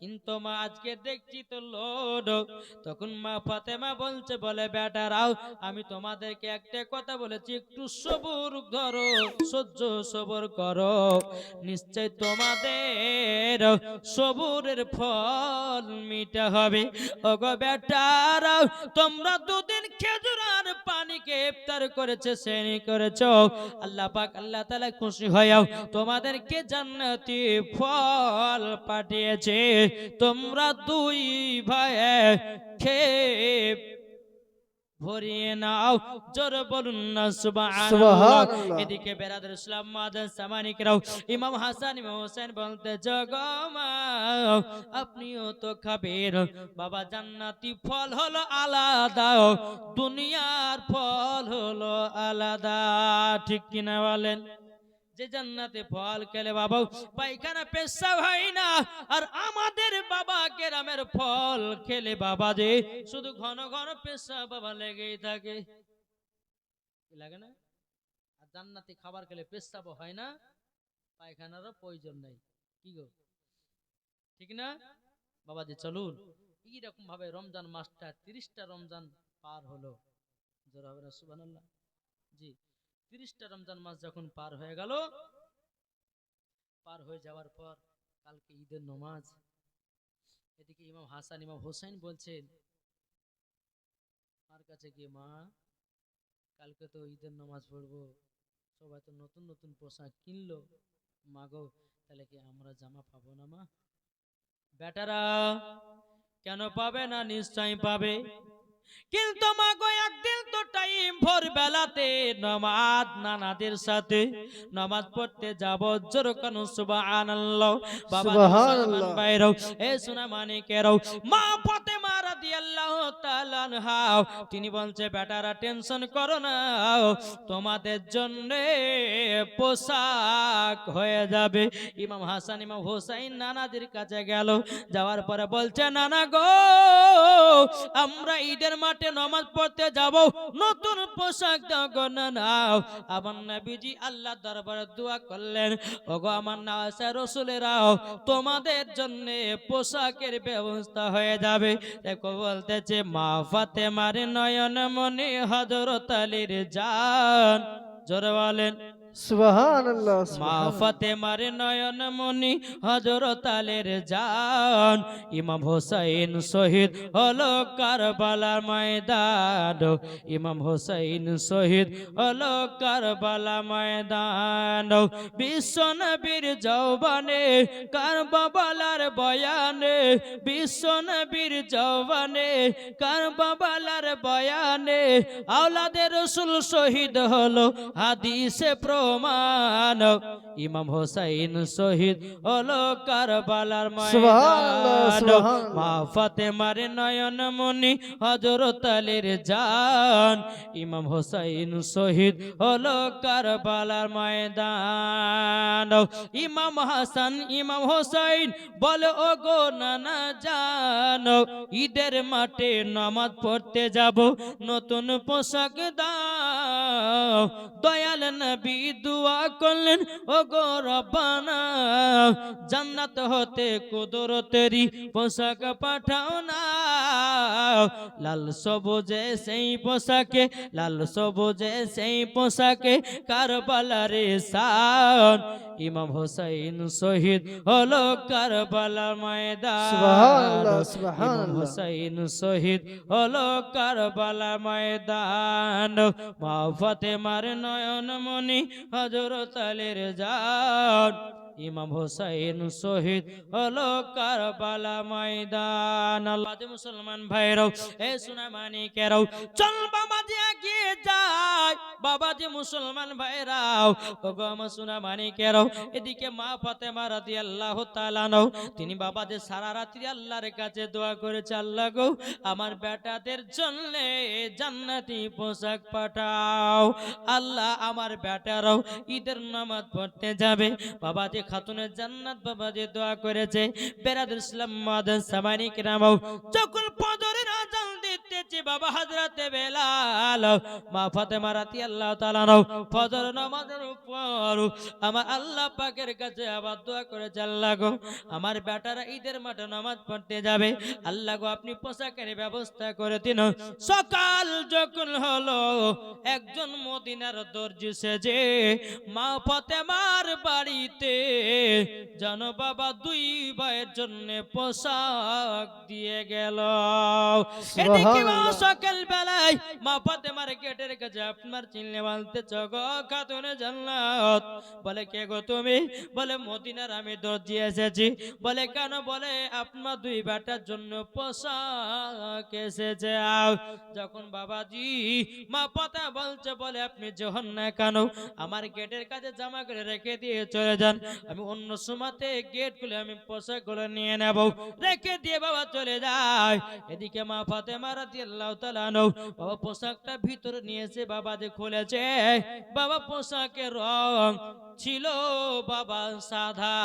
কিন্তু মা আজকে দেখছি তো লোড। তখন মা ফাতেমা বলছে, বলে বেটারাও, আমি তোমাদেরকে একটা কথা বলেছি, একটু সবুর ধরো, সহ্য সবর করো, নিশ্চয় তোমাদের সবুরের ফল মিঠা হবে। ওগো বেটারাও, তোমরা দুদিন খেজুর আর পানিকে ইফতার করেছে, শ্রেণী করেছো, আল্লাহ পাক আল্লাহ তাআলা খুশি হয়েও তোমাদেরকে জান্নাতি ফল পাঠিয়েছে। তোমরা দুই ভাই খেয়ে ভরিয়ে নাও। জোর বলুন না সুবহানাল্লাহ। সুবহানাল্লাহ। এদিকে বেরাদর ইসলাম মাদান সামানিকরাও ইমাম হাসান ইমাম হোসেন বলতে, জগমা আপনিও তো খাবেন। বাবা, জান্নাতি ফল হলো আলাদা, দুনিয়ার ফল হলো আলাদা। ঠিক কিনা বলেন? যে জান্নাতে ফল খেলে বাবা পায়খানা পেশাব হয় না, আর আমাদের বাবা কেরামের ফল খেলে বাবা যে শুধু ঘন ঘন পেশাব বাবা লেগেই থাকে। কি লাগে না? আর জান্নাতি খাবার খেলে পেশাব হয় না, পায়খানারও প্রয়োজন নেই। কি গো, ঠিক না বাবা? যে চলুন এইরকম ভাবে রমজান মাসটা 30টা রমজান পার হলো। জোর হবে না সুবহানাল্লাহ? জি, 30টা রমজান মাস যখন পার হয়ে গেল, পার হয়ে যাওয়ার পর কালকে ঈদের নামাজ। এদিকে ইমাম হাসান ইমাম হোসেন বলছেন মার কাছে গিয়ে, মা কালকে তো ঈদের নামাজ পড়বো, সবাই তো নতুন নতুন পোশাক কিনলো, মা গো তাহলে কি আমরা জামা পাবো না মা? বেটারা, কেন পাবে না? নিশ্চয় পাবে। কিন্তু মা গো একদিন তো টাইম ভোর বেলাতে নামাজ নানাদের সাথে নামাজ পড়তে যাব। জোর কেন সুবহানাল্লাহ। বাবা মুসলমান সুবহানাল্লাহ। ভাইরাও, এ সোনা মানিকেরাও, মা ফাতেমা রাদিয়াল্লাহু তাআলা আনহা তিনি বলছে, বেটারা টেনশন করো না, তোমাদের জন্য পোশাক হয়ে যাবে। ইমাম হাসান ইমাম হোসেন নানাদের কাছে গেল, যাওয়ার পরে বলছে, নানা গো আমরা ঈদের মাঠে নামাজ পড়তে যাব, নতুন পোশাক দাও গো নাও। আমার নবীজি আল্লাহ দরবারে দোয়া করলেন, ওগো আমার নাওয়াসা রাসূলেরাও, তোমাদের জন্য পোশাকের ব্যবস্থা হয়ে যাবে। দেখো বলতেছে, মা ফাতেমার নয়ন মনি হযরত আলীর জান। জোরে বলেন সুবহানাল্লাহ। মা সুবহানাল্লাহ। ফাতেমার নয়ন মনি হযরত আলীর জান। ইমাম হোসেন শহীদ হলো কারবালার ময়দান, ইমাম হোসেন শহীদ হলো কারবালা ময়দান। বিশ্ব নবীর যৌবনে কারবালার বয়ানে, বিশ্ব নবীর যৌবনে কারবালার বয়ানে আওলাদে রাসূল শহীদ হলো, হাদিসে প্রমাণ। ইমাম হোসেন শহীদ হলো কারবালার সুবহানাল্লাহ। ময়দান। মা সুবহানাল্লাহ। ফাতেমার নয়ন মনি হযরত আলীর জান, ইমাম হোসেন শহীদ হলো কারবালার ময়দান। ইমাম হাসান ইমাম হোসেন বলে, ও গো নানা জান, ঈদের মাঠে নামাজ পড়তে যাব, নতুন পোশাক দাও। দয়াল নবী দুয়া করলেন, ও গো রব্বানা, জান্নাত হতে কুদরতেরি পোশাক পাঠাও না। লাল সবুজে সেই পোশাকে, লাল সবুজে সেই পোশাকে কারবালারে শান। ইমাম হোসেন শহীদ হলো কারবালার ময়দান, সুবহানাল্লাহ। ইমাম সুবহানাল্লাহ। হোসেন শহীদ হলো কারবালার ময়দান। মা ফাতেমার নয়ন মনি হযরত আলীর জান, ইমাম হোসেন শহীদ হলো কারবালা ময়দান। আল্লাহ মুসলমান ভাইরাও, এ সোনা মানিকেরাও, চল বাবাজি এগিয়ে যায়। বাবাজি মুসলমান ভাইরাও, ওগো আমার সোনা মানিকেরাও, এদিকে মা ফাতেমা রাদিয়াল্লাহু তাআলা আনহা তিনি বাবাজি সারা রাত্রি আল্লাহর কাছে দোয়া করেছে, আল্লাহ গো আমার বেটাদের জন্য জান্নাতি পোশাক পাঠাও। আল্লাহ আমার বেটারাও ঈদের নামাজ পড়তে যাবে। বাবাজি খাতুনের জান্নাত বাবাজি দোয়া করেছে। বেরাদুল ইসলাম মাদান সামানিক নামাও যখন ফজরের আযান দিতে দেখছি বাবা হযরতে বেলাল মা ফাতেমা রাদিয়াল্লাহু তাআলা আনহা ফজর নামাজের উপর আমার আল্লাহ পাকের কাছে আবার দোয়া করেছে, আল্লাহ গো আমার বেটারা ঈদের মাঠে নামাজ পড়তে যাবে, আল্লাহ গো আপনি পোশাকের ব্যবস্থা করে দিন। সকাল যখন হলো একজন মদিনার দর্জি সেজে মা ফাতেমার বাড়িতে যেন বাবা দুই ভাইয়ের জন্য পোশাক দিয়ে গেল। এদিকে মা সুবহানাল্লাহ। সকাল বেলায় মা ফাতেমার গেটের কাছে আপনার চিনলে বলতেছ গো খাতুনে জান্নাত, বলে কে গো তুমি? বলে মদিনার আমি দর্জি এসেছি। বলে কেন? বলে আপনার দুই বেটার জন্য পোশাক এসেছে। যখন বাবাজি মা পাতা বলছে, বলে আপনি যখন না কেন আমার গেটের কাছে জামা করে রেখে দিয়ে চলে যান, আমি অন্য সময়তে গেট খুলে আমি পোশাক গুলো নিয়ে নেব। রেখে দিয়ে বাবা চলে যায়। এদিকে মা ফাতেমা রাদিয়াল্লাহু তাআলা আনহা বাবা পোশাকটা ভিতরে নিয়েছে, বাবা যে খুলেছে বাবা পোশাকের রং ছিল বাবা সাদা।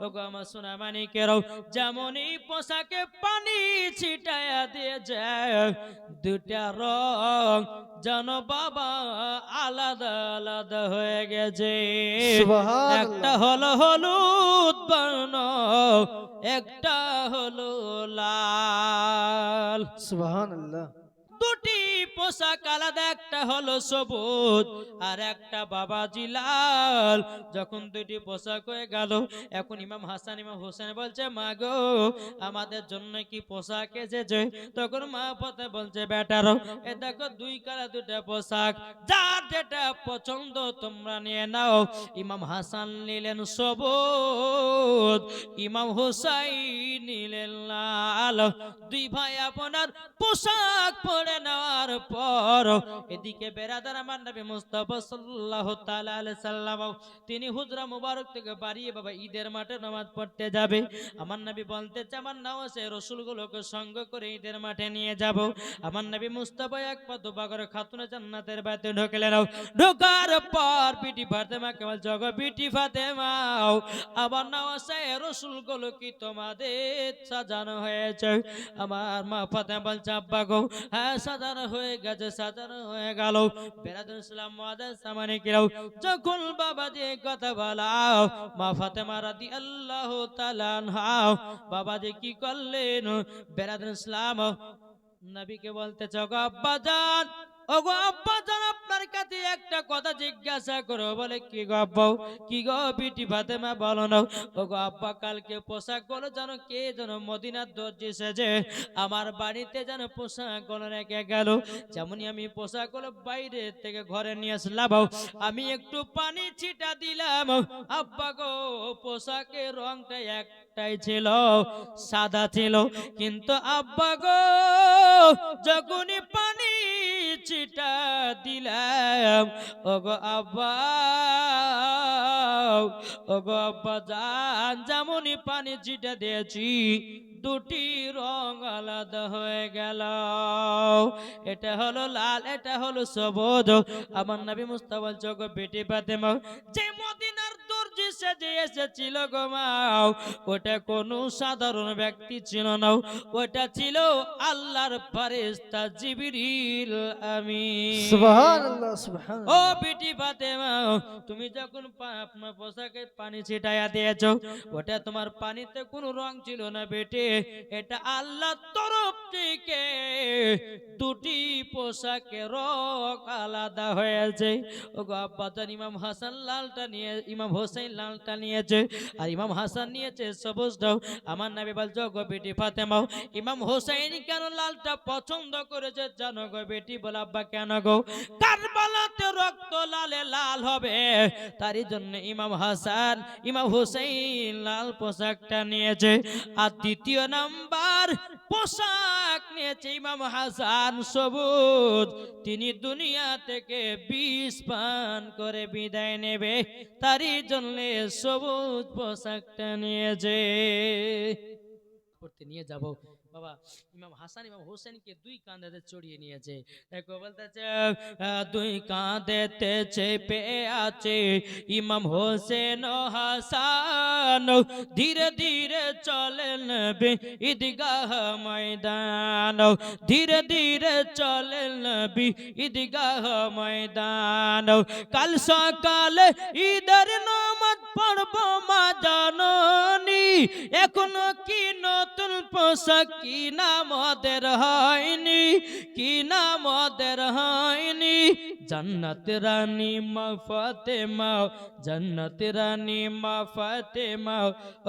ওগো আমার সোনা মানিকেরাও, যেমনই পোশাকে পানি ছিটায়া দিয়ে যায় দুটা রং যেন বাবা আলাদা আলাদা হয়ে গেছে। সুবহানাল্লাহ। একটা হলো হলুদ বর্ণ, একটা হলো লাল। সুবহানাল্লাহ। দুটি পোশাক আলাদা, একটা হলো সবুজ আর একটা বাবাজি লাল। যখন দুটি পোশাক হয়ে গেল, এখন ইমাম হাসান ইমাম হোসেন বলছে মা গো আমাদের জন্য কি পোশাক এসেছে? তখন মা পথে বলছে বেটারো এ দেখো দুই কালার দুটা পোশাক, যার যেটা পছন্দ তোমরা নিয়ে নাও। ইমাম হাসান নিলেন সবুজ, ইমাম হোসাইন নিলেন লাল। দুই ভাই আপনার পোশাক পরে নেওয়ার পর এদিকে বেরাদার আমার নবী মুস্তাফা সাল্লাল্লাহু তাআলা আলাইহি সাল্লাম তিনি হুজরা মুবারক থেকে বাড়িয়ে বাবা ঈদের মাঠে নামাজ পড়তে যাবে। আমার নবী বলতেছে আমার নামাজে রাসূলগুলোকে সঙ্গ করে ঈদের মাঠে নিয়ে যাব। আমার নবী মুস্তাফা এক পা দুপা করে খাতুনে জান্নাতের বাড়িতে ঢুকলেন। ঢোকার পর বিটি ফাতেমাকে বলছে জগো বিটি ফাতেমা, আমার নামাজে রাসূলগুলো কি তোমাদের সাজানো হয়েছে? আমার মা ফাতেমা বলছে আব্বা গো হ্যাঁ সাজানো হয়ে গেছে, সাজানো হয়ে গেল। বেরাদুল ইসলাম মুআজ্জাজ সামানিকেরাও, যখন বাবা যে কথা বলাও মা ফাতেমা রাদিয়াল্লাহু তাআলা আনহা বাবাজি কি করলেন? বেরাদুল ইসলাম নবীকে বলতেছে গো আব্বা জান, ওগো আব্বা জান আপনার কাছে একটা কথা জিজ্ঞাসা করো। বলে কি গো আব্বা? কি গো বিটি ফাতেমা বলো না। ওগো আব্বা কালকে পোশাক গুলো যেন কে যেন মদিনার দর্জি সেজে আমার বাড়িতে যেন পোশাক গুলো রেখে গেল। যেমনই আমি পোশাক গুলো বাইরে থেকে ঘরে নিয়ে আসলাম, আমি একটু পানি ছিটা দিলাম, আব্বা গো পোশাকের রংটা একটাই ছিল, সাদা ছিল। কিন্তু আব্বা গো যখনই পানি ছিটা দিলাম, ওগো আব্বা ওগো আব্বা জান যেমনই পানি ছিটা দিয়েছি দুটি রং আলাদা হয়ে গেল। এটা হলো লাল, এটা হলো সবুজ। আমার নবী মুস্তাফা বলছে গো বেটি ফাতেমা, যে মদিনার দর্জি সেজে এসেছিল গো মা, ওটা কোনো সাধারণ ব্যক্তি ছিল না, ওটা ছিল আল্লাহর ফেরেশতা জিবরিল আমিন। সুবহানাল্লাহ। ও সুবহানাল্লাহ। বেটি ফাতেমা, তুমি যখন আপনার পোশাকে পানি ছিটাইয়া দিয়েছো, ওটা তোমার পানিতে কোনো রং ছিল না বেটে, এটা আল্লাহর তরফ থেকে দুটি পোশাকের রং আলাদা হয়েছে। ও গো আব্বা জান ইমাম হাসান লালটা নিয়ে, ইমাম হোসেন লালটা নিয়েছে, আর ইমাম হাসান নিয়েছে সবুজটাও। আমার নবী বলছে গো বেটি ফাতেমা, ইমাম হোসেন কেন লালটা পছন্দ করেছে জানো গো বেটি? বলে আব্বা কেন গো? কারবালাতে রক্ত লালে লাল হবে, তারই জন্য ইমাম হাসান ইমাম হোসেন লাল পোশাকটা নিয়েছে। আর দ্বিতীয় নাম্বার পোশাক নিয়েছে ইমাম হাসান সবুজ, তিনি দুনিয়া থেকে বিষ পান করে বিদায় নেবে, তারই জন্য সবুজ পোশাকটা নিয়েছে। পড়তে নিয়ে যাব বাবা ইমাম হাসান ইমাম হোসেনকে দুই কাঁধেতে চড়িয়ে নিয়েছে। দেখো বলতেছে দুই কাঁধেতে চেপে আছে ইমাম হোসেন ও হাসান, ধীরে ধীরে চলেন ঈদগাহ ময়দান, ধীরে ধীরে চলেন ঈদগাহ ময়দান। কাল সকালে ঈদের নামাজ পড়ব মা জাননী, এখনো কি নতুন পোশাক কি নাম ওদের হয়নি, কি নাম ওদের হয়নি। জান্নাত রানী মা ফাতেমা, জান্নাত রানী মা ফাতেমা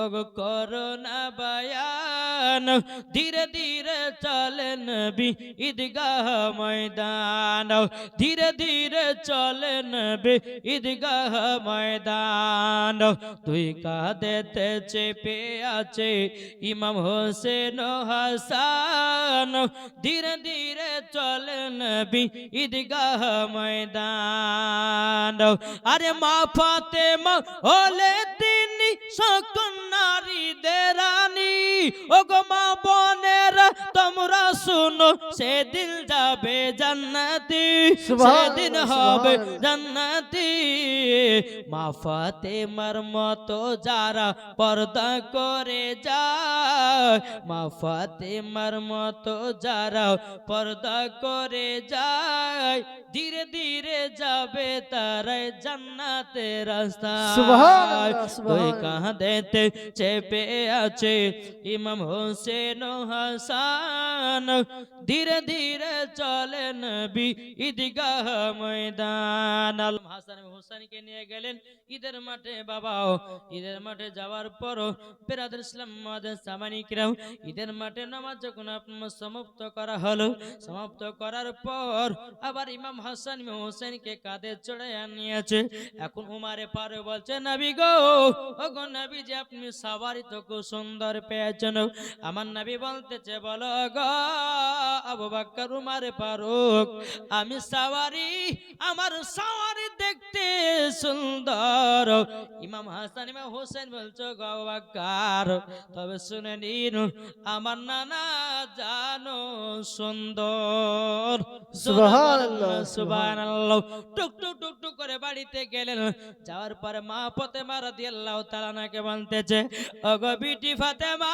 ওগো করোনা বায়ান, ধীরে ধীরে চলেন ঈদগাহ ময়দান, ধীরে ধীরে চলেন ঈদগাহ ময়দান। তুই কাঁধেতে চেপে আছে ইমাম হোসেন ও হাসান, ধীরে ধীরে চলেন ঈদগাহ ময়দান। আরে মা ফাতেমা হলে তিনি সকল নারীদের রানী, ও গো মা বোনেরা তোমরা শুনো, সেদিন যাবে জান্নাতি, সেদিন হবে জান্নাতি। মা ফাতেমার মতো যারা পর্দা করে যায়, মা ফাতেমার মতো যারা পর্দা করে যায়, ধীরে ধীরে যাবে তারাই জান্নাতের রাস্তায়। সুবহানাল্লাহ, তুই সুবহানাল্লাহ। কাঁধেতে চেপে আছে ইমাম হোসেন ও হাসান, ধীরে ধীরে চলেন ঈদগাহ ময়দান। হাসান হোসেনকে নিয়ে গেলেন ঈদের মাঠে। বাবা ঈদের মাঠে যাওয়ার পর বেরাদর ইসলাম সামানিকরাম ঈদের মাঠে নামাজ যখন আপনার সমাপ্ত করা হলো, সমাপ্ত করার পর আবার ইমাম হাসান ইমাম হোসেনকে কাঁধে চড়ে নিয়েছে। এখন উমারে পারে বলছে নবী গো, ও গো নবী যে আপনি সাওয়ারি তো খুব সুন্দর পেয়েছেন। আমার নবী বলতেছে বলো গো আবু বকর উমারে ফারুক, আমি সাওয়ারি, আমার সাওয়ারি দেখতে সুন্দর। ইমাম হাসান ইমাম হোসেন বলছো গো আবু বকর, তবে শুনে নিন আমার নানা জানো সুন্দর। সুবহানাল্লাহ, সুবহানাল্লাহ। টুক টুক টুক টুক করে বাড়িতে গেলেন। যাওয়ার পরে মা ফাতেমা রাদিয়াল্লাহু তাআলা নাকে বলতেছে ওগো বিটি ফাতেমা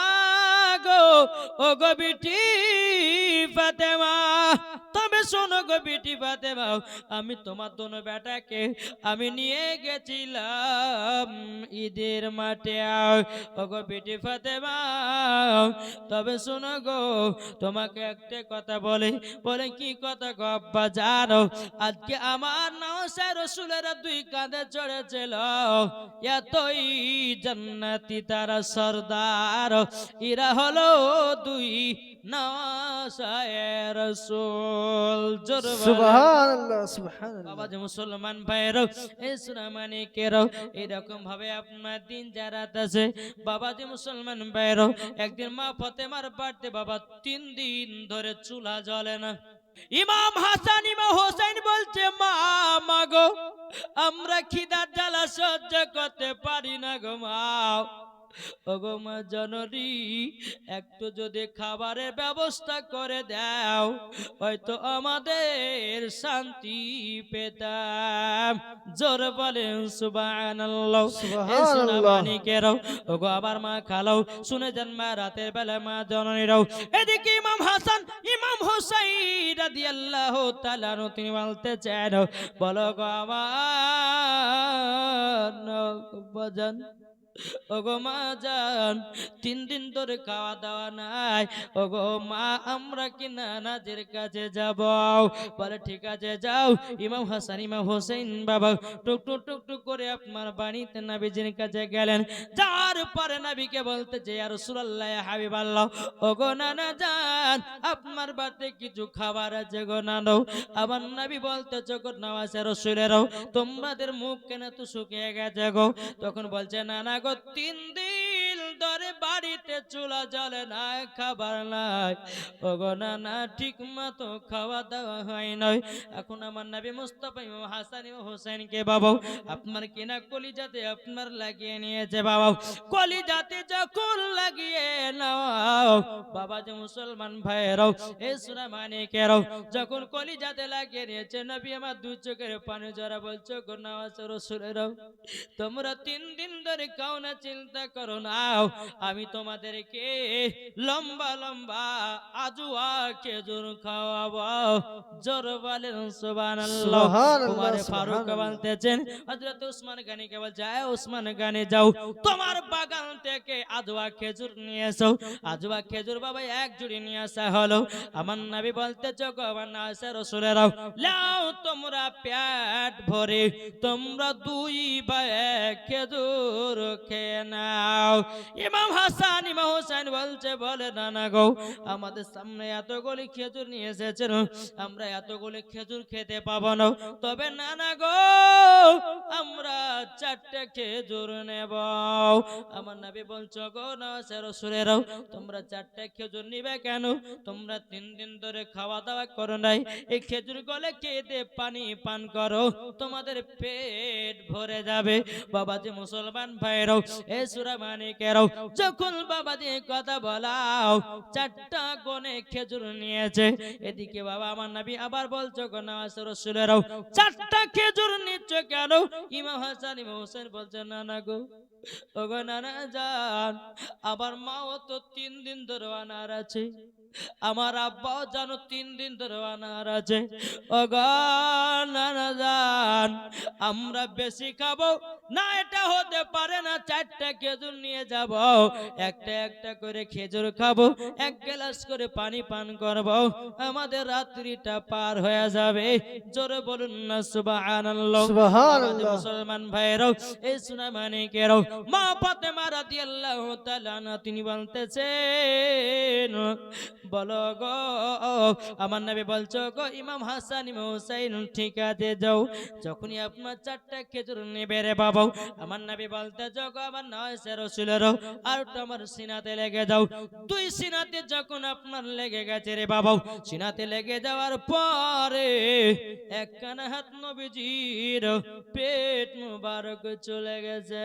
গো, ওগো বিটি ফাতেমা, তবে শোনো গো বিটি ফাতেমা, আমি তোমার দোনো বেটাকে আমি নিয়ে গেছিলাম ঈদের মাঠে। ওগো বিটি ফাতেমা, তবে শোনো গো তোমাকে একটা কথা বলে, বলে কি কথা গো আব্বা জানো, আজকে আমার নওশা রাসূলের দুই কাঁধে চড়েছিল এতই জান্নাতি তারা সরদার, এরা হলো দুই নওশা রাসূল। জোর বলে সুবহানাল্লাহ, সুবহানাল্লাহ। বাবা যে মুসলমান ভাইয়েরও এই সুনামানিকেরও এরকম ভাবে আপনার দিন যারা আছে বাবা যে মুসলমান ভাইয়েরও, একদিন মা ফাতেমার বাড়িতে বাবা 3 দিন ধরে চুলা জ্বলে না। ইমাম হাসান ইমাম হোসেন বলছে মা মাগো, আমরা খিদার জ্বালা সহ্য করতে পারি না গো মা, ওগো মা জননী একটু যদি খাবারের ব্যবস্থা করে দাও হয়তো আমাদের শান্তি পেতাম। জোর বলেন সুবহানাল্লাহ। সুবহানাল্লাহ। ওগো আবার মা খালাও শুনে যান মা, রাতের বেলা মা জননীরাও এদিকে ইমাম হাসান ইমাম হোসেন রাদিয়াল্লাহু তাআলা তিনি বলতে চান বলো গো আমার বাজান, ওগো মা জান 3 দিন ধরে খাওয়া দাওয়া নাই, ওগো মা আমরা কি নানাজের কাছে যাব? বলে ঠিক আছে যাও। ইমাম হাসান ইমাম হোসেন বাবা টুক টুক টুক টুক করে আপনার বাড়িতে নবীজির কাছে গেলেন। যার পরে নবীকে বলতেছে ইয়া রাসূলুল্লাহ ইয়া হাবিবাল্লাহ, ওগো নানা জান আপনার বাড়িতে কিছু খাবার আছে গো নানো। আবার নবী বলতেছে গো নওয়াজ রাসূলেরও তোমাদের মুখ কেন তো শুকিয়ে গেছে গো? তখন বলছে নানা গো 3 দিন ধরে বাড়িতে চুলা জ্বলে না, খাবার নাই। ওগো নানা ঠিক মতো খাওয়া দাওয়া হয় নাই। এখন আমার নবী মুস্তাফা ইমাম হাসান ও হোসেনকে বাবা আপনার কিনা কলিজাতে আপনার লাগিয়ে নিয়েছে বাবা। কলিজাতে যখন লাগিয়ে নাও বাবা যে মুসলমান ভাইরাও এই সূরা মানিকেরাও যখন কলিজাতে লাগিয়ে নিয়েছে নবী আমার দুই চোখের পানি জরা বলছো গো নওয়াজ রাসূলেরাও তোমরা 3 দিন ধরে খাও না, চিন্তা করো না আমি তোমাদেরকে লম্বা লম্বা আজুয়া খেজুর খাওয়াবো। জোর বলেন সুবহানাল্লাহ। সুবহানাল্লাহ, উমর ফারুক সুবহানাল্লাহ। বলতেছেন হযরত উসমান গনিকে বল যায় উসমান গনি যাও তোমার বাগান থেকে আজুয়া খেজুর নিয়ে এসো। আজুয়া খেজুর বাবা এক জুড়ি নিয়ে আসা হলো। আমার নবী বলতে গো আমার নাসে রাসূলেরাও লাও তোমরা পেট ভরে তোমরা 2 ভাই খেজুর খেয়ে নাও। ইমাম হাসান ইমাম হোসেন বলছে বলে নানা গো আমাদের সামনে এতগুলি খেজুর নিয়ে এসেছেন আমরা এতগুলি খেজুর খেতে পাবো না, তবে নানা গো আমরা 4টে খেজুর নেব। আমার নবী বলছো গো নাসে রাসূলেরাও তোমরা 4টে খেজুর নিবে কেন? তোমরা 3 দিন ধরে খাওয়া দাওয়া করো নাই, এই খেজুর গলে খেতে পানি পান করো তোমাদের পেট ভরে যাবে। বাবাজি মুসলমান ভাইরাও এই সূরা মানিকেরাও যখন বাবাজি কথা বলাও 4টা গনে খেজুর নিয়েছে। এদিকে বাবা আমার নবী আবার বলছো গো নওয়াজ রাসূলেরাও 4টা খেজুর নিচ্ছ কেন? ইমাম হাসান ইমাম হোসেন বলছে নানা গো ওগো নানা জান আমার মাও তো 3 দিন ধরে অনার আছে, আমার আব্বাও জানো 3 দিন ধরে অনার আছে। ওগো নানা জান আমরা বেশি খাবো না, এটা হতে পারে না। 4টা খেজুর নিয়ে যাব, একটা একটা করে খেজুর খাবো, 1 গ্লাস করে পানি পান করব, আমাদের রাত্রিটা পার হয়ে যাবে। জোরে বলুন না সুবহানাল্লাহ। আমাদের সুবহানাল্লাহ। মুসলমান ভাইরাও এই সুনা মানিকেরাও মা ফাতেমা রাদিয়াল্লাহু তাআলা আনহা তিনি বলতেছেন বলো গো আমার নবী বলছো গো ইমাম হাসান ইমাম হুসাইন ঠিক আছে যাও। যখনই আপনার 4টা খেজুর নেবে রে বাবা আমার নবী বলতে যাও গো আমার নয়সে রাসূলের আর তোমার সিনাতে লেগে যাও। 2 সিনাতে যখন আপনার লেগে গেছে রে বাবা, সিনাতে লেগে যাওয়ার পরে একখানা হাত নবীজির পেট মুবারক চলে গেছে।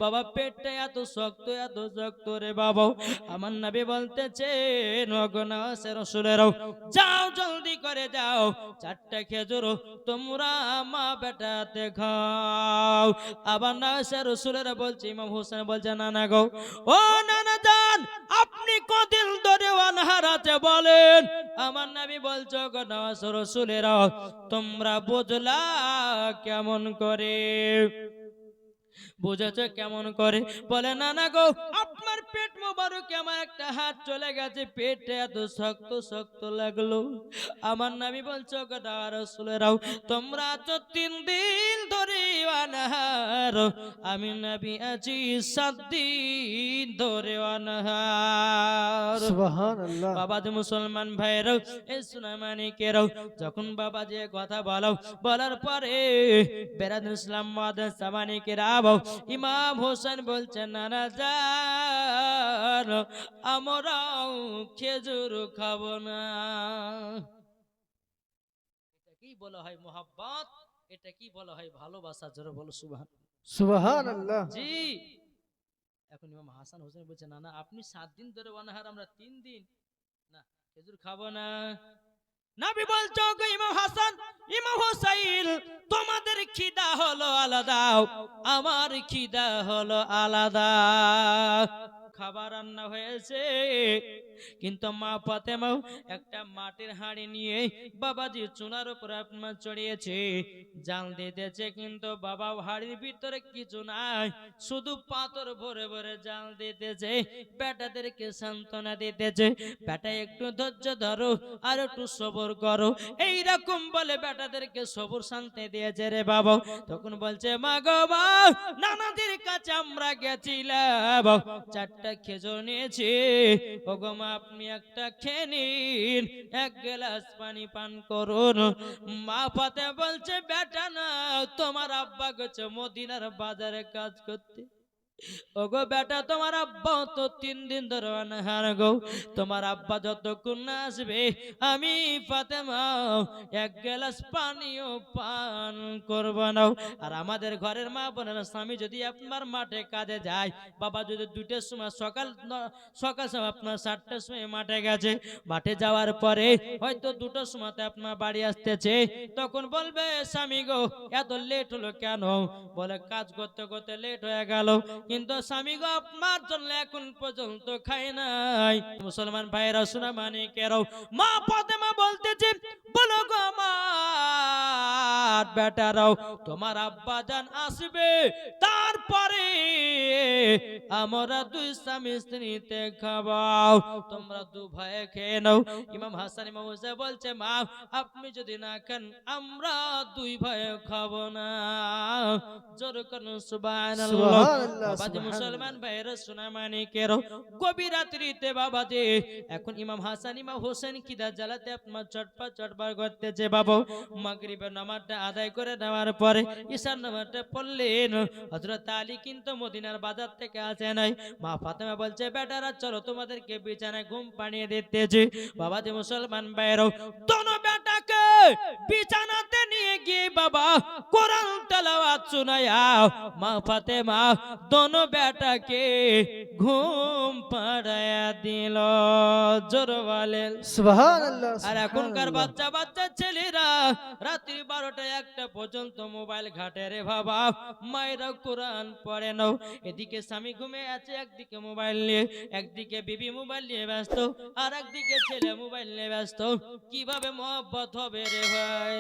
বাবা পেটটা এত শক্ত রে বাবা। আমার নবী বলতেছে নগনাসে রাসূলেরাও যাও জলদি করে যাও 4টা খেজুর তোমরা মা বেটাতে খাও। আবার নাসে রাসূলেরা বলছে ইমাম হোসেন বলছে নানা গো ও নানা জান আপনি কদিন ধরে অনাহার আছে বলেন? আমার নবী বলছো গো নাসে রাসূলেরা তোমরা বুঝলা কেমন করে? বুঝেছো কেমন করে? বলে নানা গো আপনার পেট মোবারকে আমার একটা হাত চলে গেছে, পেটে এত শক্ত লাগলো। আমার নবী বলছো গো রাসূলেরাও তোমরা তো 3 দিন ধরে অনাহার, আমি নবী আছি 7 দিন ধরে অনাহার। সুবহানাল্লাহ। বাবা যে মুসলমান ভাইরাও এই সুনা মানিকেরাও যখন বাবা যে কথা বলার পরে বেরাদুল ইসলাম মাদাস সামানিকেরাও ইমাম হোসেন বলছেন নানা জান আমরাও খেজুর খাবো না। এটা কি বলা হয় মোহাব্বত, এটা কি বলা হয় ভালোবাসা? জোরে বলো সুবহানাল্লাহ। জি। এখন ইমাম হাসান হোসেন বলছে না আপনি 7 দিন ধরে অনাহার, আমরা 3 দিন না খেজুর খাবো না। নবী বলছো গো ইমাম হাসান ইমাম হোসাইন তোমাদের খিদা হলো আলাদা, আমার খিদা হলো আলাদা। খাবার রান্না হয়েছে কিন্তু মা ফাতেমা একটা মাটির হাঁড়ি নিয়ে বাবাজি চুলার উপর আপনার চড়িয়েছে, জাল দিতেছে কিন্তু বাবা হাঁড়ির ভিতরে কিছু নাই, শুধু পাথর ভরে ভরে জাল দিতেছে, বেটাদেরকে সান্ত্বনা দিতেছে বেটা একটু ধৈর্য ধরো আর একটু সবর করো, এইরকম বলে বেটাদেরকে সবর শান্তি দিয়েছে রে বাবা। তখন বলছে মা গো মা নানাদের কাছে আমরা গেছিলাম 4টা খেজুর নিয়েছি, ও গো মা আপনি একটা খেয়ে নিন, 1 গ্লাস পানি পান করুন। মা পাতে বলছে বেটা না তোমার আব্বা গেছে মদিনার বাজারে কাজ করতে, ওগো বেটা তোমার আব্বা তো 3 দিন ধরে অনাহার গো, তোমার আব্বা যতক্ষণ না আসবে আমি ফাতেমা এক গ্লাস পানিও পান করব না। আর আমাদের ঘরের মা বোনের স্বামী যদি আপনার মাঠে কাজে যায়, বাবা যদি 2টার সময় সকাল সময় আপনার 4টার সময় মাঠে গেছে, মাঠে যাওয়ার পরে হয়তো 2টার সময়তে আপনার বাড়ি আসতেছে, তখন বলবে স্বামী গো এত লেট হলো কেন? বলে কাজ করতে করতে লেট হয়ে গেল, কিন্তু স্বামী গো আপনার জন্য এখন পর্যন্ত খাই নাই। মুসলমান ভাইরা শোনা মানে কেরাও, মা ফাতেমা বলতেছে বলো গো আমার বেটারাও, তোমার আব্বা জান আসবে, তারপরে আমরা 2 স্বামী স্ত্রীতে খাবাও, তোমরা 2 ভাইয়ে খেয়ে নাও। ইমাম হাসান ইমাম হুসাইন বলছে মা আপনি যদি না খান আমরা 2 ভাইয়ে খাবো না। জোর করুন সুবহানাল্লাহ। সুবহানাল্লাহ, বাবাজি মুসলমান সুবহানাল্লাহ। ভাইরা শোনা মানে কেরো, গভীর রাত্রিতে বাবাজি এখন ইমাম হাসান ইমাম হোসেন খিদা জ্বালাতে আপনার চটপট করতেছে বাবা। মাগরিবের নামাজটা আদায় করে নেওয়ার পরে ঈশার নামাজটা পড়লেন। হযরত আলী কিন্তু মদিনার বাজার থেকে আসে নাই। মা ফাতেমা বলছে বেটারা চলো তোমাদেরকে বিছানায় ঘুম পাড়িয়ে দিতেছি। বাবাজি মুসলমান ভাইরা দোনো বেটাকে বিছানাতে নিয়ে গিয়ে বাবা কোরআন তেলাওয়াত শোনায়া মা ফাতেমা দোনো বেটাকে ঘুম পাড়ায়া দিল। জোর বলেন সুবহানাল্লাহ, আর এখনকার সুবহানাল্লাহ। বাচ্চা বাচ্চা ছেলেরা রাত্রি 12টা 1টা পর্যন্ত মোবাইল ঘাটে রে বাবা। মায়েরা কোরআন পড়ে নাও, এদিকে স্বামী ঘুমে আছে একদিকে মোবাইল নিয়ে, একদিকে বিবি মোবাইল নিয়ে ব্যস্ত, আর একদিকে ছেলে মোবাইল নিয়ে ব্যস্ত। কিভাবে মহব্বত হবে রে ভাই?